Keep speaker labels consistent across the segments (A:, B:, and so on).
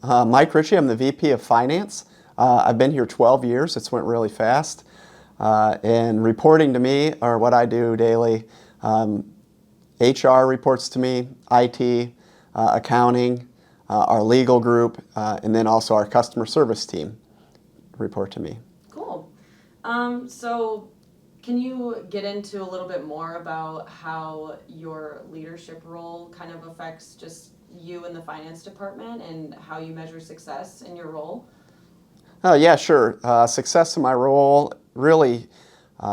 A: Mike Ritchie, I'm the VP of Finance. I've been here 12 years. It's went really fast. And reporting to me are what I do daily. HR reports to me, IT, accounting, our legal group, and then also our customer service team report to me.
B: Cool. So can you get into a little bit more about how your leadership role kind of affects just you in the finance department and how you measure success in your role?
A: Yeah, sure. Success in my role, really,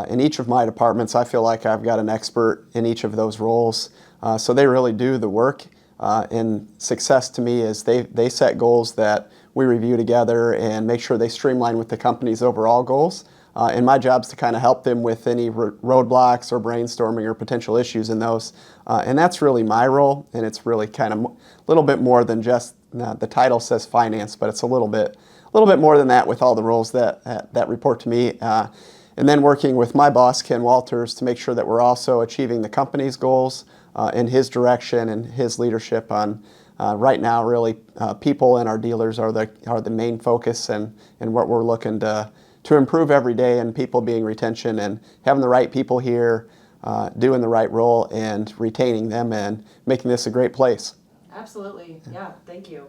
A: in each of my departments, I feel like I've got an expert in each of those roles. So they really do the work. And success to me is they set goals that we review together and make sure they streamline with the company's overall goals. And my job is to kind of help them with any roadblocks or brainstorming or potential issues in those. And that's really my role. And it's really kind of a little bit more than just the title says finance, but it's a little bit more than that with all the roles that report to me. And then working with my boss, Ken Walters, to make sure that we're also achieving the company's goals in his direction and his leadership on right now, really, people and our dealers are the main focus and what we're looking to improve every day, and people being retention and having the right people here, doing the right role and retaining them and making this a great place.
B: Absolutely. Yeah, thank you.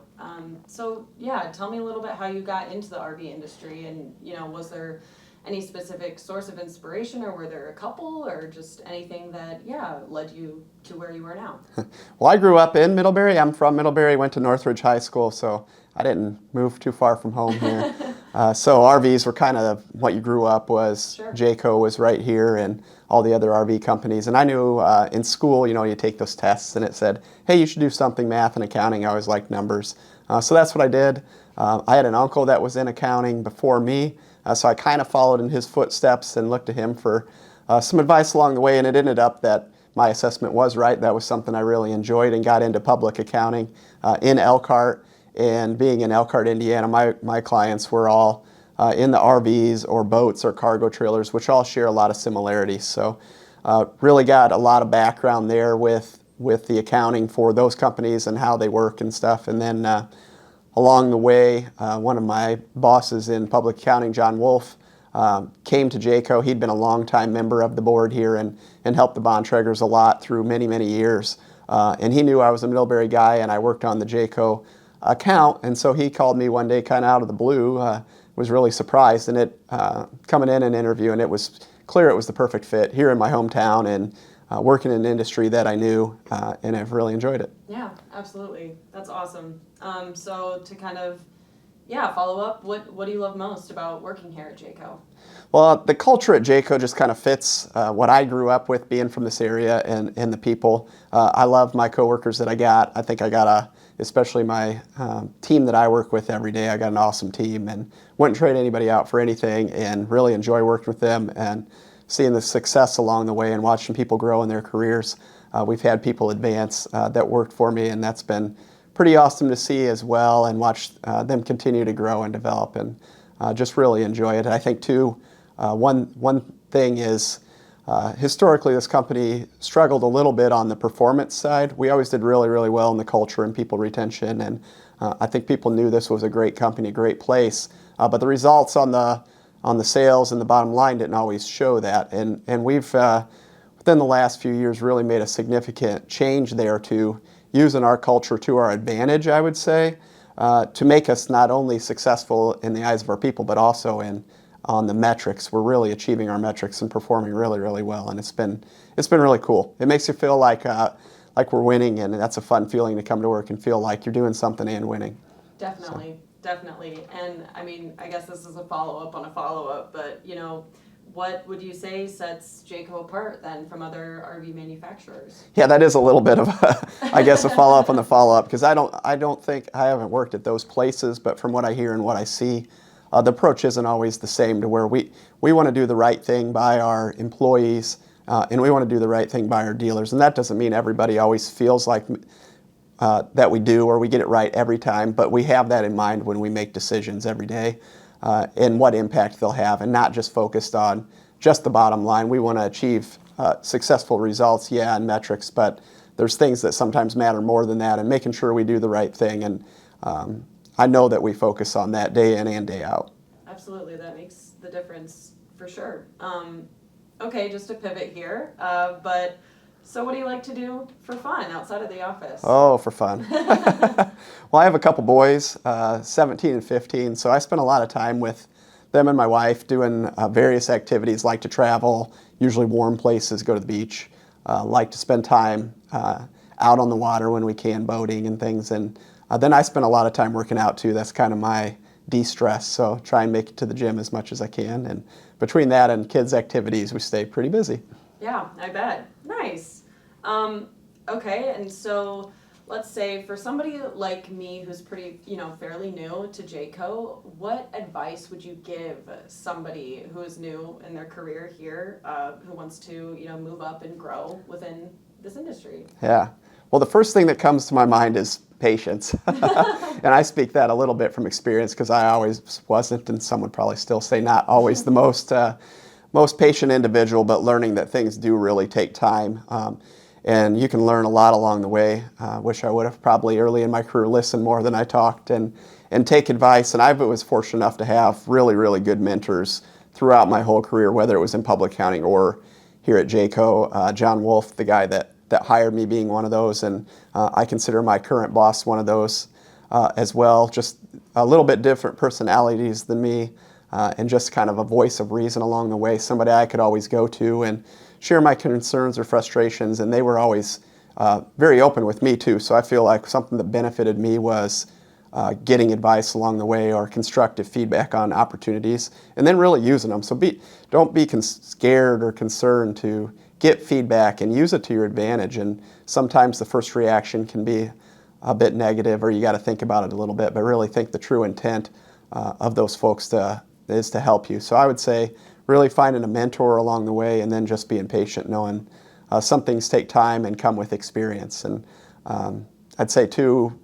B: So yeah, tell me a little bit how you got into the RV industry, and was there any specific source of inspiration, or were there a couple, or just anything that led you to where you are now?
A: Well, I grew up in Middlebury. I'm from Middlebury, went to Northridge High School, so I didn't move too far from home here. So RVs were kind of what you grew up was.
B: Sure.
A: Jayco was right here and all the other RV companies. And I knew in school, you take those tests and it said, hey, you should do something math and accounting. I always liked numbers. So that's what I did. I had an uncle that was in accounting before me, so I kind of followed in his footsteps and looked to him for some advice along the way, and it ended up that my assessment was right. That was something I really enjoyed and got into public accounting in Elkhart. And being in Elkhart, Indiana, my clients were all in the RVs or boats or cargo trailers, which all share a lot of similarities. So really got a lot of background there with the accounting for those companies and how they work and stuff. And then along the way, one of my bosses in public accounting, John Wolf, came to Jaco. He'd been a longtime member of the board here and helped the Bontraggers a lot through many, many years. And he knew I was a Middlebury guy and I worked on the Jaco account, and so he called me one day kind of out of the blue. Was really surprised, and it coming in an interview, and it was clear it was the perfect fit here in my hometown and working in an industry that I knew, and I've really enjoyed it.
B: Yeah, absolutely. That's awesome. So to kind of follow up, what do you love most about working here at Jaco?
A: Well, the culture at Jaco just kind of fits what I grew up with, being from this area and the people. I love my coworkers that I got. I think I got especially my team that I work with every day. I got an awesome team and wouldn't trade anybody out for anything, and really enjoy working with them and seeing the success along the way and watching people grow in their careers. We've had people advance that worked for me, and that's been pretty awesome to see as well, and watch them continue to grow and develop, and just really enjoy it. I think too, one thing is historically this company struggled a little bit on the performance side. We always did really, really well in the culture and people retention, and I think people knew this was a great company, great place, but the results on the sales and the bottom line didn't always show that, and we've within the last few years really made a significant change there to using our culture to our advantage, I would say, to make us not only successful in the eyes of our people, but also on the metrics. We're really achieving our metrics and performing really, really well, and it's been really cool. It makes you feel like we're winning, and that's a fun feeling to come to work and feel like you're doing something and winning.
B: Definitely, definitely. And I mean, I guess this is a follow-up on a follow-up, but what would you say sets Jaco apart then from other RV manufacturers?
A: Yeah, that is a little bit of a follow-up on the follow-up, because I don't think, I haven't worked at those places, but from what I hear and what I see, the approach isn't always the same, to where we want to do the right thing by our employees, and we want to do the right thing by our dealers. And that doesn't mean everybody always feels like that we do, or we get it right every time, but we have that in mind when we make decisions every day, and what impact they'll have, and not just focused on just the bottom line. We want to achieve successful results, and metrics, but there's things that sometimes matter more than that, and making sure we do the right thing. And I know that we focus on that day in and day out.
B: Absolutely, that makes the difference for sure. Okay, just to pivot here, but so what do you like to do for fun outside of the office?
A: Oh, for fun. Well, I have a couple boys, 17 and 15, so I spend a lot of time with them and my wife doing various activities, like to travel, usually warm places, go to the beach, like to spend time out on the water when we can, boating and things. And then I spend a lot of time working out too. That's kind of my de-stress, so try and make it to the gym as much as I can. And between that and kids' activities, we stay pretty busy.
B: Yeah, I bet. Nice. Okay, and so let's say for somebody like me who's pretty, fairly new to Jayco, what advice would you give somebody who is new in their career here, who wants to, move up and grow within this industry?
A: Yeah. Well, the first thing that comes to my mind is patience. And I speak that a little bit from experience because I always wasn't, and some would probably still say not always the most patient individual, but learning that things do really take time. And you can learn a lot along the way. Wish I would have probably early in my career listened more than I talked and take advice. And I was fortunate enough to have really, really good mentors throughout my whole career, whether it was in public accounting or here at Jaco. John Wolf, the guy that hired me, being one of those, and I consider my current boss one of those as well. Just a little bit different personalities than me, and just kind of a voice of reason along the way, somebody I could always go to and share my concerns or frustrations, and they were always very open with me too. So I feel like something that benefited me was getting advice along the way or constructive feedback on opportunities, and then really using them. So don't be scared or concerned to get feedback and use it to your advantage. And sometimes the first reaction can be a bit negative, or you got to think about it a little bit, but really think the true intent of those folks is to help you. So I would say really finding a mentor along the way, and then just being patient, knowing some things take time and come with experience. And I'd say too,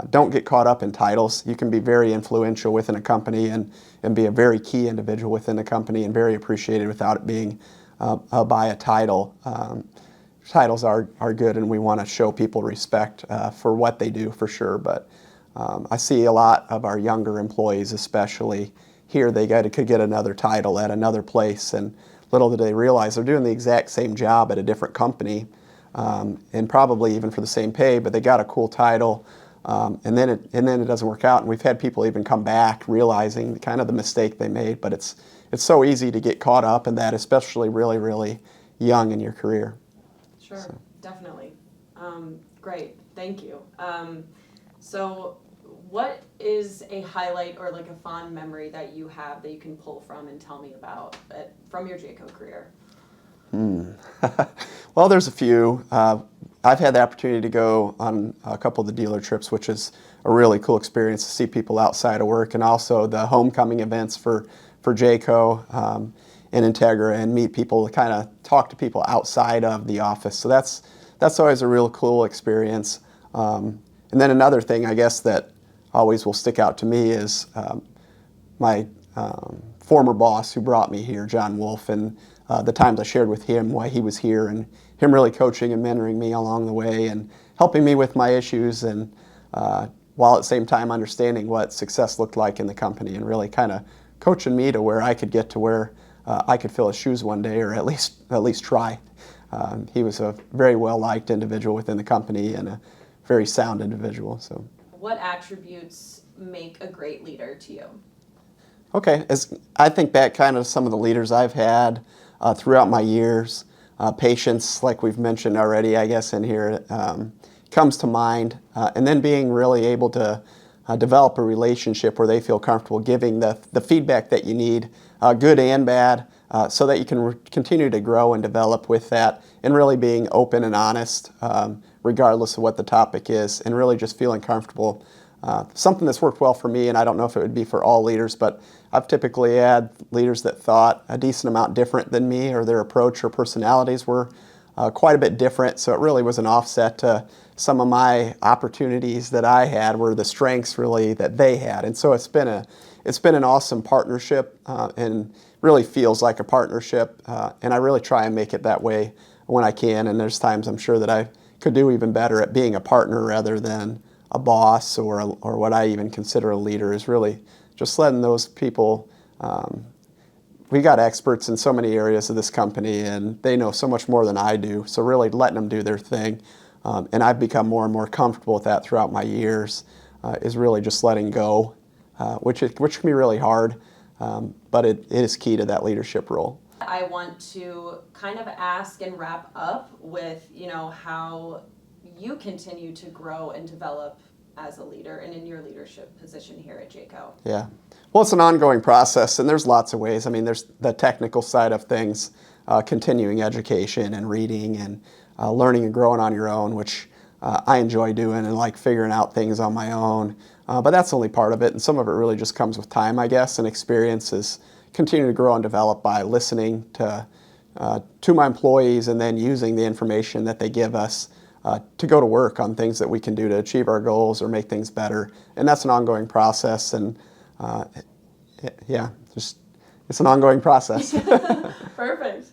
A: don't get caught up in titles. You can be very influential within a company and be a very key individual within a company and very appreciated without it being by a title. Titles are good, and we want to show people respect for what they do for sure. But I see a lot of our younger employees, especially here, could get another title at another place, and little did they realize they're doing the exact same job at a different company, and probably even for the same pay, but they got a cool title, and then it doesn't work out. And we've had people even come back realizing kind of the mistake they made. But it's so easy to get caught up in that, especially really, really young in your career.
B: Sure, so. Definitely. Great, thank you. So what is a highlight or like a fond memory that you have that you can pull from and tell me about from your Jayco career?
A: Well, there's a few. I've had the opportunity to go on a couple of the dealer trips, which is a really cool experience to see people outside of work, and also the homecoming events for Jayco and Integra, and meet people, kind of talk to people outside of the office. So that's always a real cool experience. And then another thing, I guess, that always will stick out to me is my former boss who brought me here, John Wolf, and the times I shared with him why he was here, and him really coaching and mentoring me along the way and helping me with my issues, and while at the same time understanding what success looked like in the company, and really kind of coaching me to where I could get to where I could fill his shoes one day, or at least try. He was a very well-liked individual within the company and a very sound individual. So,
B: what attributes make a great leader to you?
A: Okay, as I think back kind of some of the leaders I've had throughout my years, patience, like we've mentioned already, I guess, in here, comes to mind. And then being really able to develop a relationship where they feel comfortable giving the feedback that you need, good and bad, so that you can continue to grow and develop with that, and really being open and honest, regardless of what the topic is, and really just feeling comfortable. Something that's worked well for me, and I don't know if it would be for all leaders, but I've typically had leaders that thought a decent amount different than me, or their approach or personalities were quite a bit different, so it really was an offset to some of my opportunities that I had were the strengths really that they had. And so it's been an awesome partnership, and really feels like a partnership, and I really try and make it that way when I can, and there's times I'm sure that I could do even better at being a partner rather than a boss or what I even consider a leader is really just letting those people. We got experts in so many areas of this company, and they know so much more than I do. So really letting them do their thing, and I've become more and more comfortable with that throughout my years. Is really just letting go, which can be really hard, but it is key to that leadership role.
B: I want to kind of ask and wrap up with, how you continue to grow and develop as a leader and in your leadership position here at Jaco.
A: Yeah. Well, it's an ongoing process, and there's lots of ways. I mean, there's the technical side of things, continuing education and reading and learning and growing on your own, which I enjoy doing and like figuring out things on my own. But that's only part of it, and some of it really just comes with time, I guess, and experiences. Continue to grow and develop by listening to my employees and then using the information that they give us to go to work on things that we can do to achieve our goals or make things better. And that's an ongoing process, and it's an ongoing process.
B: Perfect.